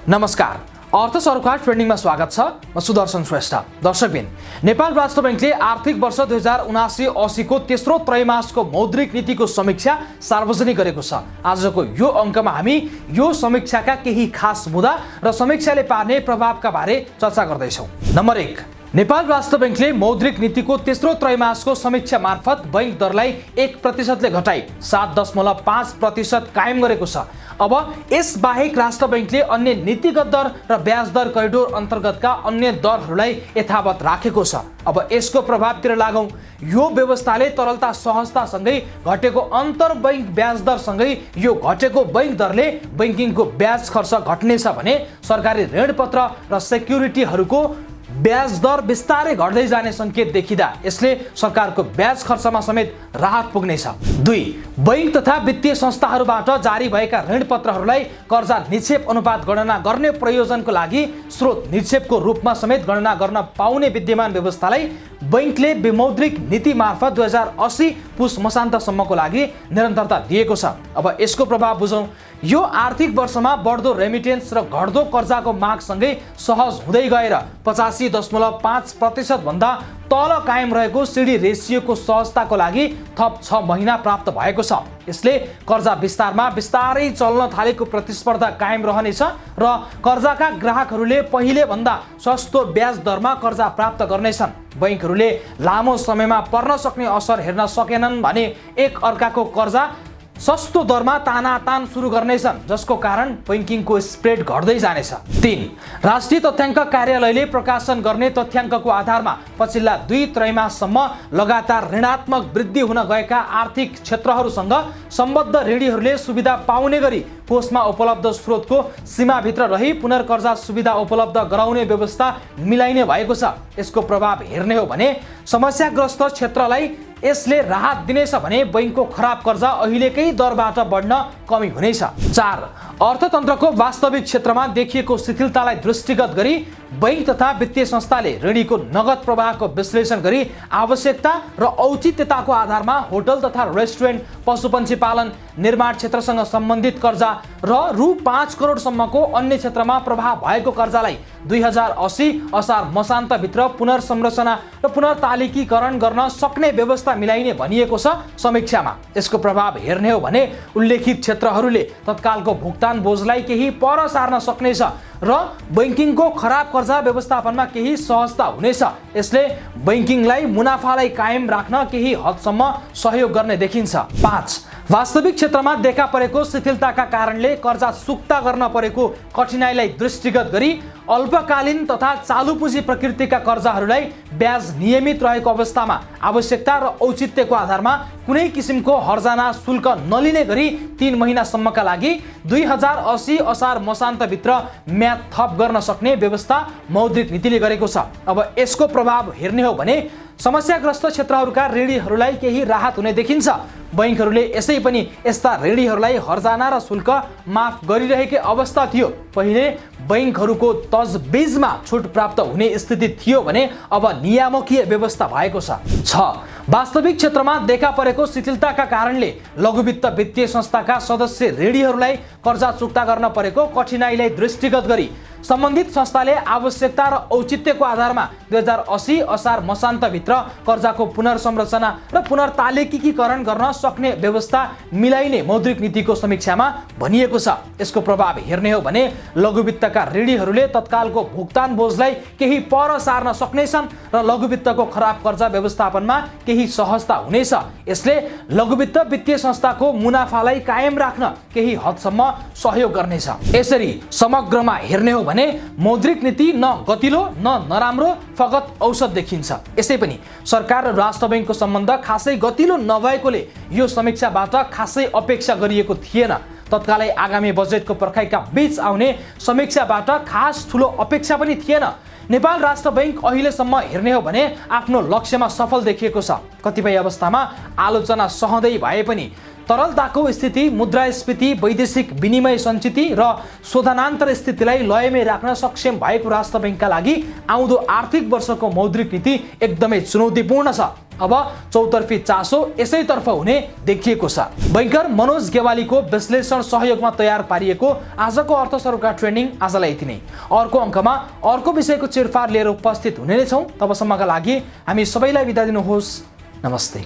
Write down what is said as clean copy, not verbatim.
नमस्कार, अर्थ सरोकार ट्रेन्डिङमा स्वागत छ। म सुदर्शन श्रेष्ठ। दर्शकबिन, नेपाल राष्ट्र बैंकले आर्थिक वर्ष 2079-80 को तेस्रो त्रैमासको मौद्रिक नीतिको समीक्षा सार्वजनिक गरेको छ। आजको यो अङ्कमा हामी यो समीक्षाका केही खास मुद्दा र समीक्षाले पार्ने प्रभावका बारे चर्चा गर्दैछौँ। नम्बर 1, नेपाल राष्ट्र बैंकले मौद्रिक नीतिको तेस्रो त्रैमासको समीक्षा मार्फत बैंक दरलाई 1% घटाई 7.5% कायम गरेको छ। अब यस बाहेक राष्ट्र बैंकले अन्य नीतिगत दर र ब्याज दर करिडोर अन्तर्गतका अन्य दरहरूलाई यथावत राखेको छ। अब यसको प्रभावतिर लागौं। यो व्यवस्थाले तरलता सहजतासँगै घटेको अन्तर बैंक ब्याज दरसँगै यो घटेको बैंक दरले बैंकिङको ब्याज खर्च घट्नेछ भने सरकारी ऋणपत्र र सेक्युरिटीहरूको ब्याज दर बिस्तारै घट्दै जाने संकेत देखिँदा यसले सरकारको ब्याज खर्चमा समेत राहत पुग्नेछ। 2, बैंक तथा वित्तीय संस्थाहरूबाट जारी भएका ऋणपत्रहरूलाई कर्जा निक्षेप अनुपात गणना गर्ने प्रयोजनको लागि स्रोत निक्षेपको रूपमा समेत गणना गर्न पाउने विद्यमान व्यवस्थालाई बैंकले विमौद्रिक नीति मार्फत 2080 पुस मसान्तसम्मको लागि निरन्तरता दिएको छ। अब यसको प्रभाव बुझौँ। यो आर्थिक वर्षमा बढ्दो रेमिटेन्स र घट्दो कर्जाको मागसँगै सहज हुँदै गएर 85.5% भन्दा तल कायम रहेको सिडी रेसियोको सहजताको लागि थप 6 महिना प्राप्त भएको छ। यसले कर्जा विस्तारमा बिस्तारै चल्न थालेको प्रतिस्पर्धा कायम रहनेछ र कर्जाका ग्राहकहरूले पहिले भन्दा सस्तो ब्याज दरमा कर्जा प्राप्त गर्नेछन्। बैंकहरूले लामो समयमा पर्न सक्ने असर हेर्न सकेनन् भने एक अर्काको कर्जा सस्तो दरमा तानातान सुरु गर्नेछन्, जसको कारण बैंकिङको स्प्रेड घट्दै जानेछ। 3, राष्ट्रिय तथ्याङ्क कार्यालयले प्रकाशन गर्ने तथ्याङ्कको आधारमा पछिल्ला 2 त्रैमाससम्म लगातार ऋणात्मक वृद्धि हुन गएका आर्थिक क्षेत्रहरूसँग सम्बद्ध ऋणीहरूले सुविधा पाउने गरी कोषमा उपलब्ध स्रोतको सीमाभित्र रही पुनर्कर्जा सुविधा उपलब्ध गराउने व्यवस्था मिलाइने भएको छ। यसको प्रभाव हेर्ने हो भने समस्याग्रस्त क्षेत्रलाई यसले राहत दिनेछ भने बैंकको खराब कर्जा अहिलेकै दरबाट बढ्न कमी हुनेछ। 4, अर्थतन्त्रको वास्तविक क्षेत्रमा देखिएको शिथिलतालाई दृष्टिगत गरी बैंक तथा वित्तीय संस्थाले ऋणीको नगद प्रवाहको विश्लेषण गरी आवश्यकता र औचित्यताको आधारमा होटल तथा रेस्टुरेन्ट, पशुपन्छी पालन, निर्माण क्षेत्रसँग सम्बन्धित कर्जा र रु 5 करोडसम्मको अन्य क्षेत्रमा प्रभाव भएको कर्जालाई 2080 असार मसान्तभित्र पुनर्संरचना र पुनर्तालिकीकरण गर्न सक्ने व्यवस्था मिलाइने भनिएको छ समीक्षामा। यसको प्रभाव हेर्ने हो भने उल्लेखित क्षेत्रहरूले तत्कालको भुक्तान बोझलाई केही पर सार्न सक्नेछ र बैंकिङको खराब कर्जा व्यवस्थापनमा केही सहजता हुनेछ। यसले बैंकिङलाई मुनाफालाई कायम राख्न केही हदसम्म सहयोग गर्ने देखिन्छ। 5, वास्तविक क्षेत्रमा देखा परेको शिथिलताका कारणले कर्जा सुक्ता गर्न परेको कठिनाइलाई दृष्टिगत गरी अल्पकालीन तथा चालु पुँजी प्रकृतिका कर्जाहरूलाई ब्याज नियमित रहेको अवस्थामा आवश्यकता र औचित्यको आधारमा कुनै किसिमको हर्जाना शुल्क नलिने गरी 3 महिनासम्मका लागि 2080 असार मसान्तभित्र म्याद थप गर्न सक्ने व्यवस्था मौद्रिक नीतिले गरेको छ। अब यसको प्रभाव हेर्ने हो भने समस्याग्रस्त क्षेत्रहरूका ऋणीहरूलाई केही राहत हुने देखिन्छ। बैंकहरूले यसै पनि यस्ता ऋणीहरूलाई हर्जाना र शुल्क माफ गरिरहेकै अवस्था थियो। पहिले बैंकहरूको तजबिजमा छुट प्राप्त हुने स्थिति थियो भने अब नियामकीय व्यवस्था भएको छ। 6, वास्तविक क्षेत्रमा देखा परेको शिथिलताका कारणले लघुवित्त वित्तीय संस्थाका सदस्य ऋणीहरूलाई कर्जा चुक्ता गर्न परेको कठिनाइलाई दृष्टिगत गरी सम्बन्धित संस्थाले आवश्यकता र औचित्यको आधारमा 2080 असार मसान्तभित्र कर्जाको पुनर्संरचना र पुनर्तालिकीकरण गर्न सक्ने व्यवस्था मिलाइने मौद्रिक नीतिको समीक्षामा भनिएको छ। यसको प्रभाव हेर्ने हो भने लघुवित्तका ऋणीहरूले तत्कालको भुक्तान बोझलाई केही पर सार्न सक्नेछन् र लघुवित्तको खराब कर्जा व्यवस्थापनमा केही सहजता हुनेछ। यसले लघुवित्त वित्तीय संस्थाको मुनाफालाई कायम राख्न केही हदसम्म सहयोग गर्नेछ। यसरी समग्रमा हेर्ने हो भने मौद्रिक नीति न गतिलो न नराम्रो, फगत औसत देखिन्छ। यसै पनि सरकार र राष्ट्र बैंकको सम्बन्ध खासै गतिलो नभएकोले यो समीक्षाबाट खासै अपेक्षा गरिएको थिएन। तत्कालै आगामी बजेटको पर्खाइका बीच आउने समीक्षाबाट खास ठुलो अपेक्षा पनि थिएन। नेपाल राष्ट्र बैंक अहिलेसम्म हेर्ने हो भने आफ्नो लक्ष्यमा सफल देखिएको छ। कतिपय अवस्थामा आलोचना सहँदै भए पनि तरलताको स्थिति, मुद्रास्फीति, वैदेशिक विनिमय सञ्चिति र शोधनान्तर स्थितिलाई लयमै राख्न सक्षम भएको राष्ट्र बैंकका लागि आउँदो आर्थिक वर्षको मौद्रिक नीति एकदमै चुनौतीपूर्ण छ। अब चौतर्फी चासो यसैतर्फ हुने देखिएको छ। बैंकर मनोज गेवालीको विश्लेषण सहयोगमा तयार पारिएको आजको अर्थसरोकार ट्रेन्डिङ आजलाई यति नै। अर्को अङ्कमा अर्को विषयको चिरफार लिएर उपस्थित हुने नै छौँ। तबसम्मका लागि हामी सबैलाई बिदा दिनुहोस्। नमस्ते।